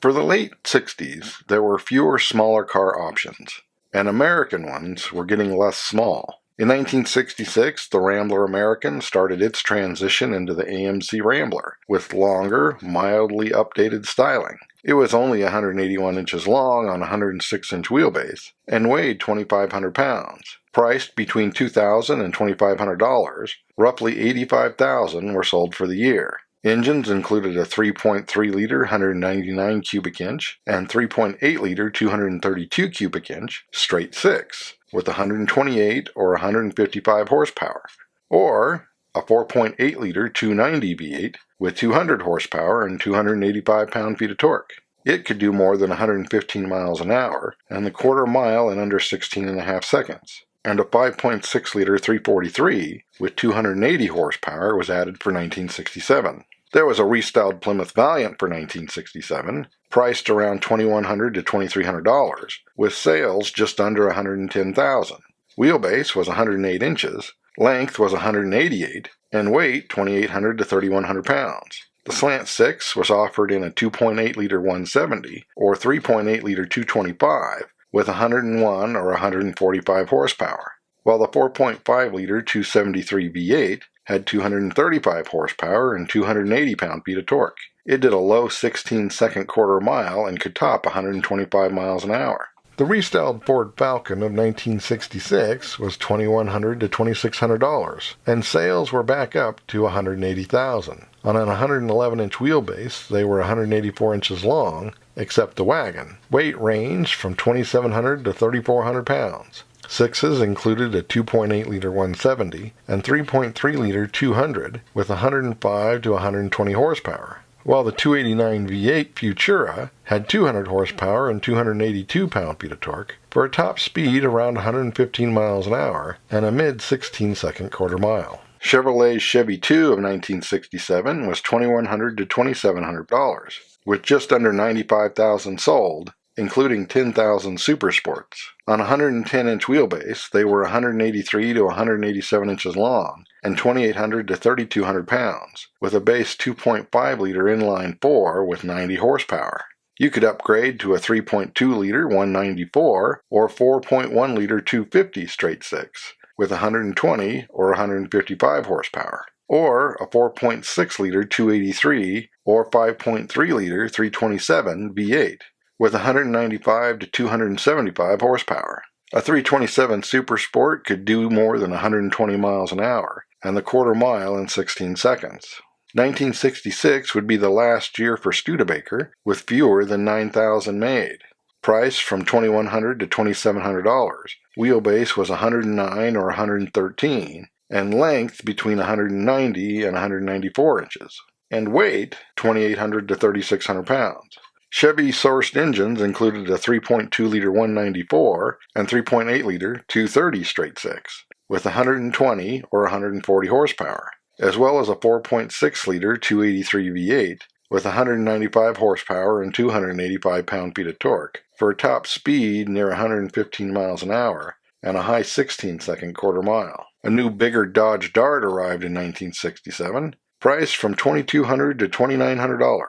For the late 60s, there were fewer smaller car options, and American ones were getting less small. In 1966, the Rambler American started its transition into the AMC Rambler, with longer, mildly updated styling. It was only 181 inches long on a 106-inch wheelbase, and weighed 2,500 pounds. Priced between $2,000 and $2,500, roughly 85,000 were sold for the year. Engines included a 3.3-liter 199 cubic inch and 3.8-liter 232 cubic inch straight six with 128 or 155 horsepower, or a 4.8-liter 290 V8 with 200 horsepower and 285 pound-feet of torque. It could do more than 115 miles an hour and the quarter mile in under 16.5 seconds. And a 5.6-liter 343 with 280 horsepower was added for 1967. There was a restyled Plymouth Valiant for 1967, priced around $2,100 to $2,300, with sales just under $110,000. Wheelbase was 108 inches, length was 188, and weight 2,800 to 3,100 pounds. The Slant 6 was offered in a 2.8-liter 170 or 3.8-liter 225 with 101 or 145 horsepower, while the 4.5-liter 273 V8 had 235 horsepower and 280 pound-feet of torque. It did a low 16-second quarter mile and could top 125 miles an hour. The restyled Ford Falcon of 1966 was $2,100 to $2,600, and sales were back up to $180,000. On an 111-inch wheelbase, they were 184 inches long, except the wagon. Weight ranged from 2,700 to 3,400 pounds. Sixes included a 2.8-liter 170 and 3.3-liter 200 with 105 to 120 horsepower, while the 289 V8 Futura had 200 horsepower and 282 pound-feet of torque for a top speed around 115 miles an hour and a mid-16-second quarter mile. Chevrolet's Chevy 2 of 1967 was $2,100 to $2,700, with just under 95,000 sold, including 10,000 Super Sports. On a 110-inch wheelbase, they were 183 to 187 inches long and 2,800 to 3,200 pounds, with a base 2.5-liter inline 4 with 90 horsepower. You could upgrade to a 3.2-liter 194 or 4.1-liter 250 straight six with 120 or 155 horsepower, or a 4.6-liter 283 or 5.3-liter 327 V8 with 195 to 275 horsepower. A 327 Super Sport could do more than 120 miles an hour and the quarter mile in 16 seconds. 1966 would be the last year for Studebaker, with fewer than 9,000 made. Priced from $2,100 to $2,700, wheelbase was 109 or 113, and length between 190 and 194 inches, and weight 2,800 to 3,600 pounds. Chevy-sourced engines included a 3.2-liter 194 and 3.8-liter 230 straight six, with 120 or 140 horsepower, as well as a 4.6-liter 283 V8 with 195 horsepower and 285 pound-feet of torque for a top speed near 115 miles an hour and a high 16-second quarter mile. A new bigger Dodge Dart arrived in 1967, priced from $2,200 to $2,900,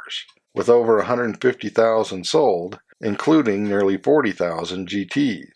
with over 150,000 sold, including nearly 40,000 GTs.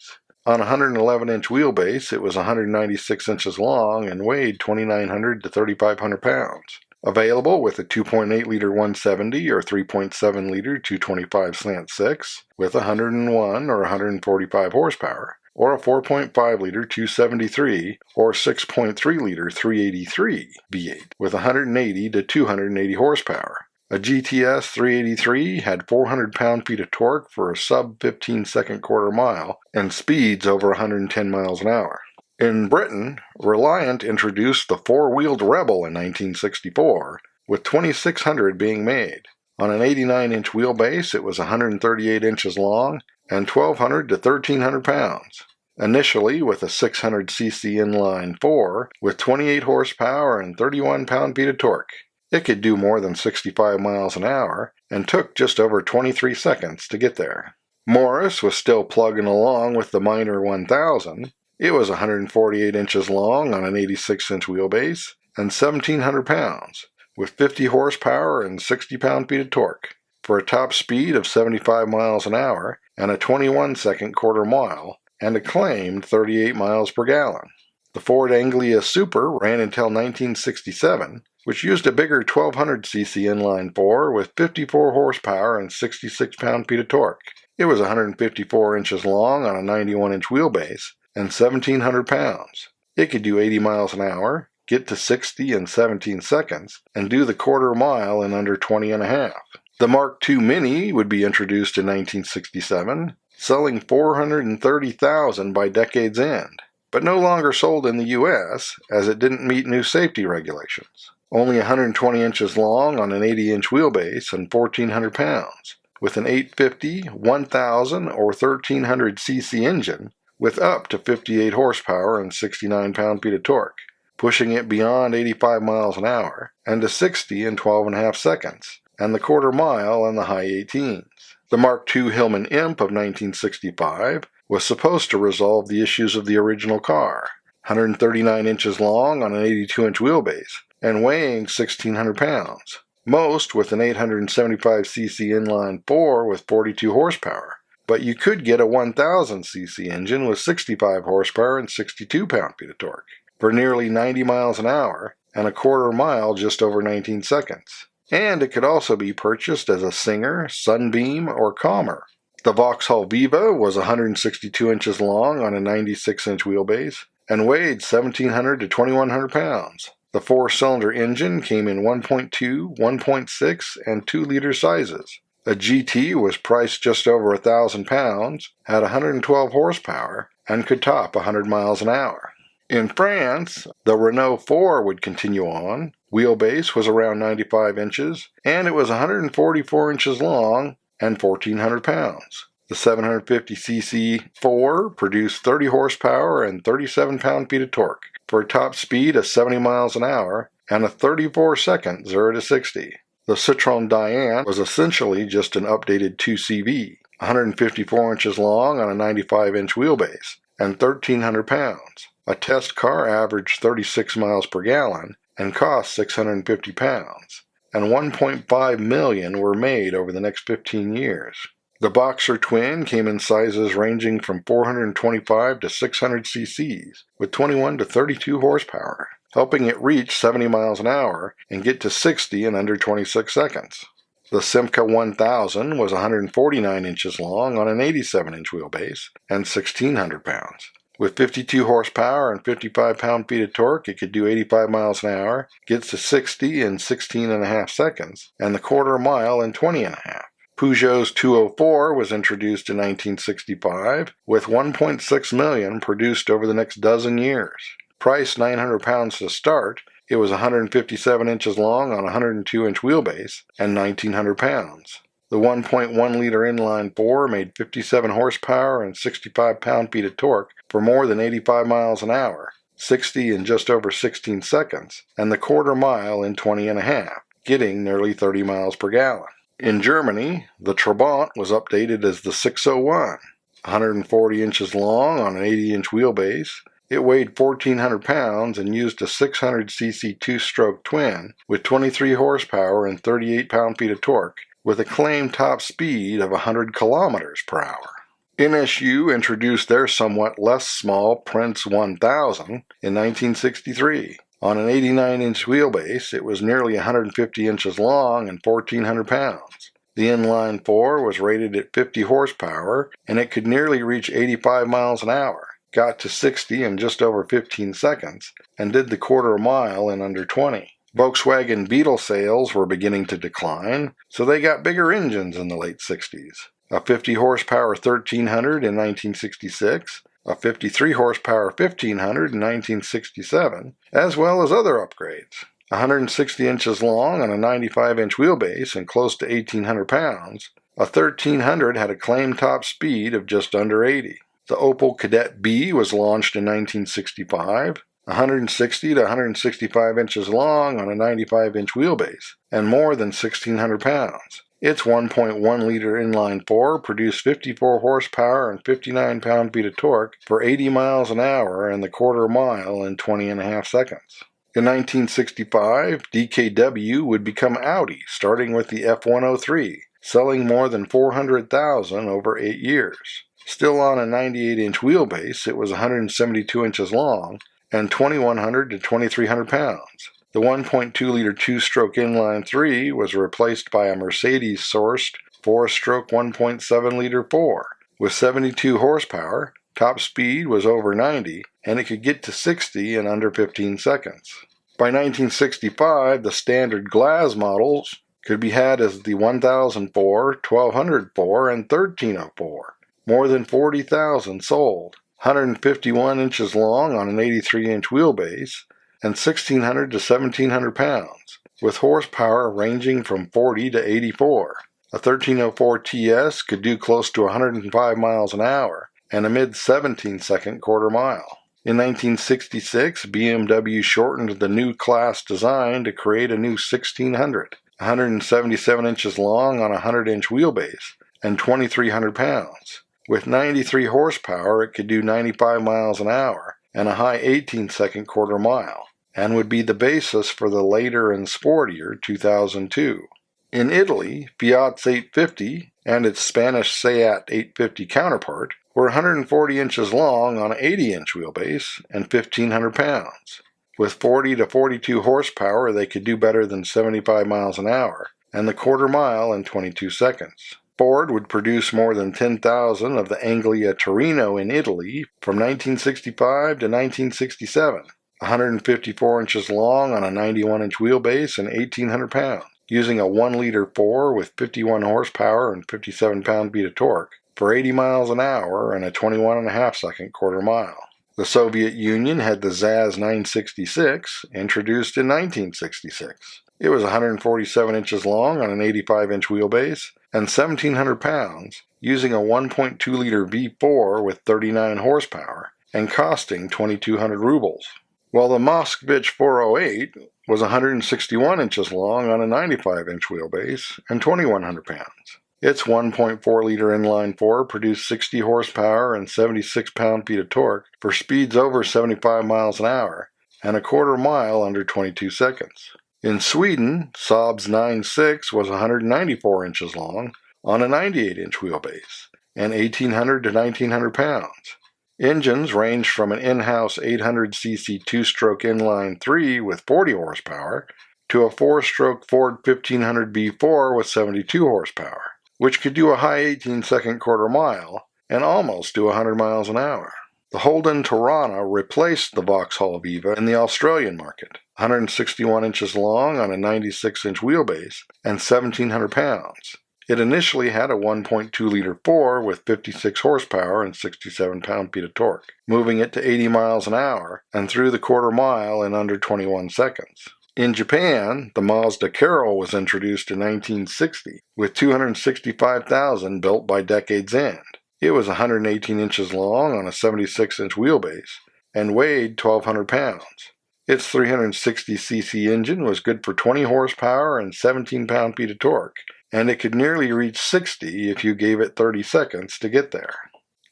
On a 111-inch wheelbase, it was 196 inches long and weighed 2,900 to 3,500 pounds. Available with a 2.8-liter 170 or 3.7-liter 225 Slant 6 with 101 or 145 horsepower, or a 4.5-liter 273 or 6.3-liter 383 V8 with 180 to 280 horsepower. A GTS 383 had 400 pound-feet of torque for a sub-15-second quarter mile and speeds over 110 miles an hour. In Britain, Reliant introduced the four-wheeled Rebel in 1964, with 2,600 being made. On an 89-inch wheelbase, it was 138 inches long and 1,200 to 1,300 pounds. Initially with a 600cc inline 4 with 28 horsepower and 31 pound-feet of torque. It could do more than 65 miles an hour and took just over 23 seconds to get there. Morris was still plugging along with the Minor 1000. It was 148 inches long on an 86-inch wheelbase and 1,700 pounds, with 50 horsepower and 60 pound-feet of torque. for a top speed of 75 miles an hour and a 21-second quarter mile, and a claimed 38 miles per gallon. The Ford Anglia Super ran until 1967, which used a bigger 1200cc inline-4 with 54 horsepower and 66 pound-feet of torque. It was 154 inches long on a 91-inch wheelbase and 1,700 pounds. It could do 80 miles an hour, get to 60 in 17 seconds, and do the quarter mile in under 20 and a half. The Mark II Mini would be introduced in 1967, selling 430,000 by decade's end, but no longer sold in the U.S. as it didn't meet new safety regulations. Only 120 inches long on an 80-inch wheelbase and 1,400 pounds, with an 850, 1,000, or 1,300cc engine with up to 58 horsepower and 69 pound-feet of torque, pushing it beyond 85 miles an hour and to 60 in 12.5 seconds, and the quarter mile in the high 18s. The Mark II Hillman Imp of 1965 was supposed to resolve the issues of the original car, 139 inches long on an 82-inch wheelbase and weighing 1,600 pounds, most with an 875cc inline-4 with 42 horsepower. But you could get a 1,000cc engine with 65 horsepower and 62 pound-feet of torque for nearly 90 miles an hour and a quarter mile just over 19 seconds. And it could also be purchased as a Singer, Sunbeam, or Commer. The Vauxhall Viva was 162 inches long on a 96-inch wheelbase and weighed 1,700 to 2,100 pounds. The four-cylinder engine came in 1.2, 1.6, and 2-liter sizes. A GT was priced just over 1,000 pounds, had 112 horsepower, and could top 100 miles an hour. In France, the Renault 4 would continue on. Wheelbase was around 95 inches, and it was 144 inches long and 1,400 pounds. The 750cc 4 produced 30 horsepower and 37 pound-feet of torque for a top speed of 70 miles an hour and a 34-second 0 to 60. The Citroën Diane was essentially just an updated 2CV, 154 inches long on a 95-inch wheelbase and 1,300 pounds. A test car averaged 36 miles per gallon and cost 650 pounds, and 1.5 million were made over the next 15 years. The Boxer Twin came in sizes ranging from 425 to 600 cc's with 21 to 32 horsepower, helping it reach 70 miles an hour and get to 60 in under 26 seconds. The Simca 1000 was 149 inches long on an 87-inch wheelbase and 1,600 pounds. With 52 horsepower and 55 pound-feet of torque, it could do 85 miles an hour, gets to 60 in 16.5 seconds, and the quarter mile in 20.5. Peugeot's 204 was introduced in 1965, with 1.6 million produced over the next dozen years. Priced 900 pounds to start, it was 157 inches long on a 102-inch wheelbase and 1,900 pounds. The 1.1-liter inline-4 made 57 horsepower and 65 pound-feet of torque for more than 85 miles an hour, 60 in just over 16 seconds, and the quarter mile in 20.5, getting nearly 30 miles per gallon. In Germany, the Trabant was updated as the 601, 140 inches long on an 80-inch wheelbase. It weighed 1,400 pounds and used a 600cc two-stroke twin with 23 horsepower and 38 pound-feet of torque, with a claimed top speed of 100 kilometers per hour. NSU introduced their somewhat less small Prince 1000 in 1963. On an 89-inch wheelbase, it was nearly 150 inches long and 1,400 pounds. The inline-4 was rated at 50 horsepower, and it could nearly reach 85 miles an hour, got to 60 in just over 15 seconds, and did the quarter mile in under 20. Volkswagen Beetle sales were beginning to decline, so they got bigger engines in the late 60s. A 50 horsepower 1300 in 1966, a 53 horsepower 1500 in 1967, as well as other upgrades. 160 inches long on a 95-inch wheelbase and close to 1,800 pounds, a 1300 had a claimed top speed of just under 80. The Opel Kadett B was launched in 1965, 160 to 165 inches long on a 95-inch wheelbase, and more than 1,600 pounds. Its 1.1-liter inline-4 produced 54 horsepower and 59 pound-feet of torque for 80 miles an hour and the quarter mile in 20.5 seconds. In 1965, DKW would become Audi, starting with the F103, selling more than 400,000 over 8 years. Still on a 98-inch wheelbase, it was 172 inches long and 2,100 to 2,300 pounds. The 1.2-liter two-stroke inline-3 was replaced by a Mercedes-sourced 4-stroke 1.7-liter 4. With 72 horsepower, top speed was over 90, and it could get to 60 in under 15 seconds. By 1965, the standard glass models could be had as the 1004, 1204, and 1304. More than 40,000 sold, 151 inches long on an 83-inch wheelbase, and 1,600 to 1,700 pounds, with horsepower ranging from 40 to 84. A 1304 TS could do close to 105 miles an hour and a mid-17-second quarter mile. In 1966, BMW shortened the new class design to create a new 1600, 177 inches long on a 100-inch wheelbase and 2,300 pounds. With 93 horsepower, it could do 95 miles an hour and a high 18-second quarter mile, and would be the basis for the later and sportier 2002. In Italy, Fiat's 850 and its Spanish Seat 850 counterpart were 140 inches long on an 80-inch wheelbase and 1,500 pounds. With 40 to 42 horsepower, they could do better than 75 miles an hour and the quarter mile in 22 seconds. Ford would produce more than 10,000 of the Anglia Torino in Italy from 1965 to 1967, 154 inches long on a 91-inch wheelbase and 1,800 pounds, using a 1-liter 4 with 51 horsepower and 57 pound-feet of torque for 80 miles an hour and a 21.5-second quarter mile. The Soviet Union had the ZAZ 966, introduced in 1966. It was 147 inches long on an 85-inch wheelbase and 1,700 pounds, using a 1.2-liter V4 with 39 horsepower and costing 2,200 rubles. While the Moskvich 408 was 161 inches long on a 95-inch wheelbase and 2,100 pounds. Its 1.4-liter inline-4 produced 60 horsepower and 76 pound-feet of torque for speeds over 75 miles an hour and a quarter mile under 22 seconds. In Sweden, Saab's 9.6 was 194 inches long on a 98-inch wheelbase and 1,800 to 1,900 pounds. Engines ranged from an in-house 800cc two-stroke inline-3 with 40 horsepower to a 4-stroke Ford 1500 V4 with 72 horsepower, which could do a high 18-second quarter mile and almost do 100 miles an hour. The Holden Torana replaced the Vauxhall Viva in the Australian market, 161 inches long on a 96-inch wheelbase and 1,700 pounds. It initially had a 1.2-liter 4 with 56 horsepower and 67 pound-feet of torque, moving it to 80 miles an hour and through the quarter mile in under 21 seconds. In Japan, the Mazda Carol was introduced in 1960 with 265,000 built by decade's end. It was 118 inches long on a 76-inch wheelbase and weighed 1,200 pounds. Its 360cc engine was good for 20 horsepower and 17 pound-feet of torque, and it could nearly reach 60 if you gave it 30 seconds to get there.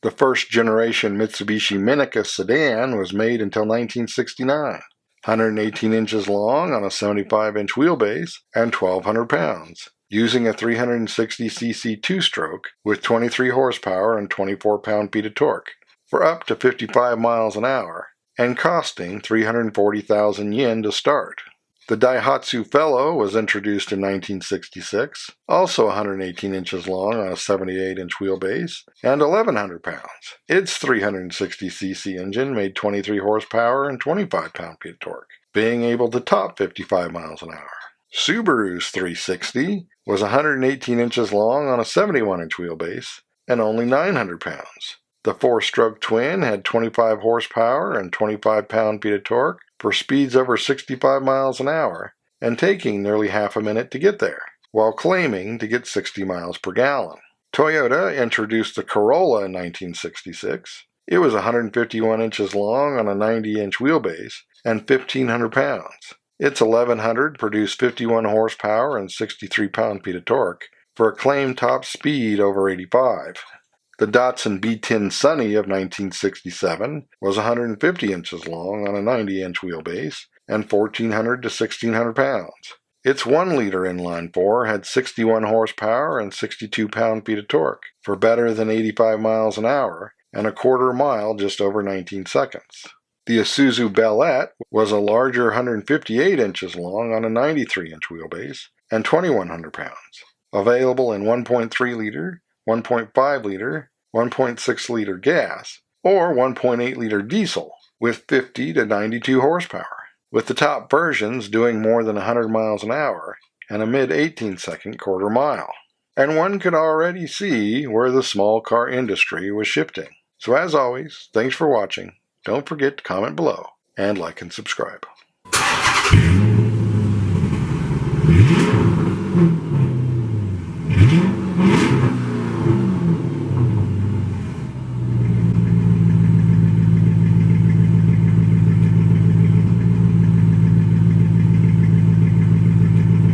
The first generation Mitsubishi Minica sedan was made until 1969, 118 inches long on a 75-inch wheelbase and 1,200 pounds, using a 360cc two-stroke with 23 horsepower and 24 pound-feet of torque for up to 55 miles an hour and costing 340,000 yen to start. The Daihatsu Fellow was introduced in 1966, also 118 inches long on a 78-inch wheelbase and 1,100 pounds. Its 360cc engine made 23 horsepower and 25 pound-feet of torque, being able to top 55 miles an hour. Subaru's 360 was 118 inches long on a 71-inch wheelbase and only 900 pounds. The 4-stroke twin had 25 horsepower and 25 pound-feet of torque for speeds over 65 miles an hour and taking nearly half a minute to get there, while claiming to get 60 miles per gallon. Toyota introduced the Corolla in 1966. It was 151 inches long on a 90-inch wheelbase and 1,500 pounds. Its 1100 produced 51 horsepower and 63 pound-feet of torque for a claimed top speed over 85. The Datsun B10 Sunny of 1967 was 150 inches long on a 90-inch wheelbase and 1,400 to 1,600 pounds. Its 1-liter inline-4 had 61 horsepower and 62 pound-feet of torque for better than 85 miles an hour and a quarter mile just over 19 seconds. The Isuzu Bellette was a larger 158 inches long on a 93-inch wheelbase and 2,100 pounds, available in 1.3-liter, 1.5-liter, 1.6-liter gas, or 1.8-liter diesel with 50 to 92 horsepower, with the top versions doing more than 100 miles an hour and a mid-18-second quarter mile. And one could already see where the small car industry was shifting. So as always, thanks for watching. Don't forget to comment below and like and subscribe.